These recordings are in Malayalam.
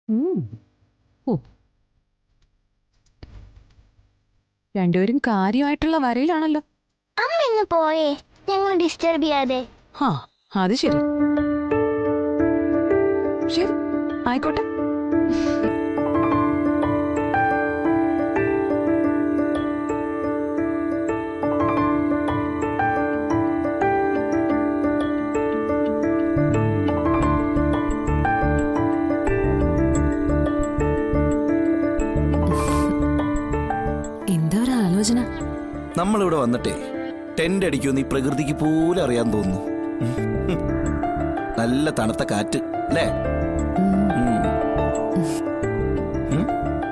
ഉം. ഓ, രണ്ടുപേരും കാര്യമായിട്ടുള്ള വരയിലാണല്ലോ. അമ്മ ഇന്ന് പോയേ, ഞങ്ങൾ ഡിസ്റ്റർബ് ചെയ്യാതെ. ആ, അത് ശരി. ശരി, ആയിക്കോട്ടെ. എന്താ ഒരു ആലോചന? നമ്മളിവിടെ വന്നിട്ടേ ടെന്റ് അടിക്കുമെന്ന് ഈ പ്രകൃതിക്ക് പോലും അറിയാൻ തോന്നുന്നു. നല്ല തണുത്ത കാറ്റ് അല്ലേ?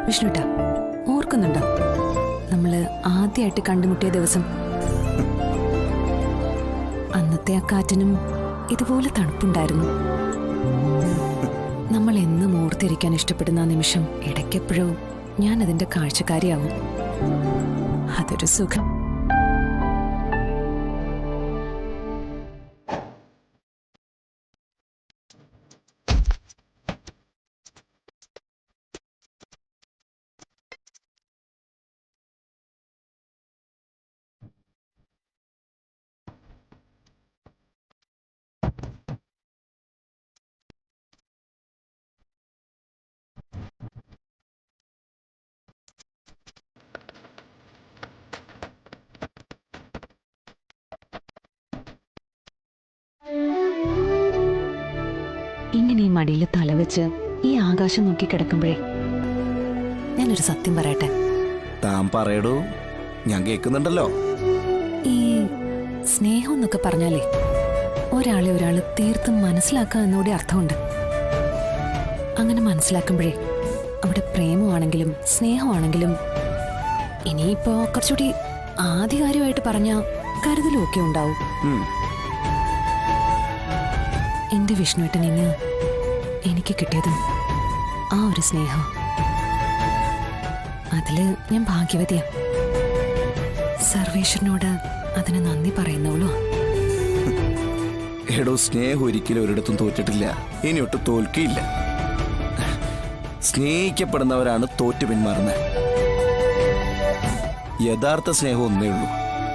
വിഷ്ണുട്ടാ, ഓർക്കുന്നുണ്ടോ നമ്മള് ആദ്യമായിട്ട് കണ്ടുമുട്ടിയ ദിവസം? അന്നത്തെ ആ കാറ്റിനും ഇതുപോലെ തണുപ്പുണ്ടായിരുന്നു. നമ്മൾ എന്നും ഓർത്തിരിക്കാൻ ഇഷ്ടപ്പെടുന്ന ആ നിമിഷം ഇടയ്ക്കെപ്പോഴോ ഞാൻ അതിന്റെ കാഴ്ചക്കാരിയാവും. അതൊരു സുഖം. ഇങ്ങനെ ഈ മടിയിൽ തലവെച്ച് ഈ ആകാശം നോക്കി കിടക്കുമ്പോഴേ ഞാനൊരു സത്യം പറയട്ടെ. താൻ പറയടൂ, ഞാൻ കേൾക്കുന്നുണ്ടല്ലോ. ഈ സ്നേഹം എന്നൊക്കെ പറഞ്ഞാലേ ഒരാളെ ഒരാൾ തീർത്തും മനസ്സിലാക്കുക എന്നൂടെ അർത്ഥമുണ്ട്. അങ്ങനെ മനസ്സിലാക്കുമ്പോഴേ അവിടെ പ്രേമമാണെങ്കിലും സ്നേഹമാണെങ്കിലും, ഇനിയിപ്പോ കുറച്ചുകൂടി ആധികാരികമായിട്ട് പറഞ്ഞ കരുതലും ഒക്കെ ഉണ്ടാവും. എന്റെ വിഷ്ണുവേട്ടൻ ഇന്ന് എനിക്ക് കിട്ടിയതും ആ ഒരു സ്നേഹം. അതില് ഞാൻ ഭാഗ്യവതിയാ. സർവേശ്വരനോട് അതിന് നന്ദി പറയുന്നോളൂ. എടോ, സ്നേഹം ഒരിക്കലും ഒരിടത്തും തോറ്റിട്ടില്ല, ഇനിയൊട്ട് തോൽക്കില്ല. സ്നേഹിക്കപ്പെടുന്നവരാണ് തോറ്റു പിന്മാറുന്നത്. യഥാർത്ഥ സ്നേഹം ഒന്നേ ഉള്ളൂ.